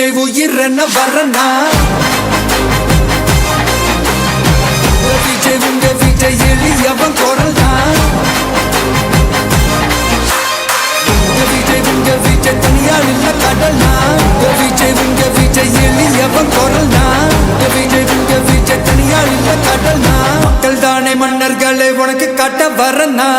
விஜய் உயிர் என்ன வரனா விஜய் உங்க விஜய் எளியவன் குரல் தான் விஜய் உங்க விஜய் தனியால் இல்ல கடல்னா விஜய் உங்க விஜய் எளியவன் குரல் தான் விஜய் உங்க விஜய் தனியால் இல்ல கடல்னா மக்கள் தானே மன்னர்களை உனக்கு காட்ட வரனா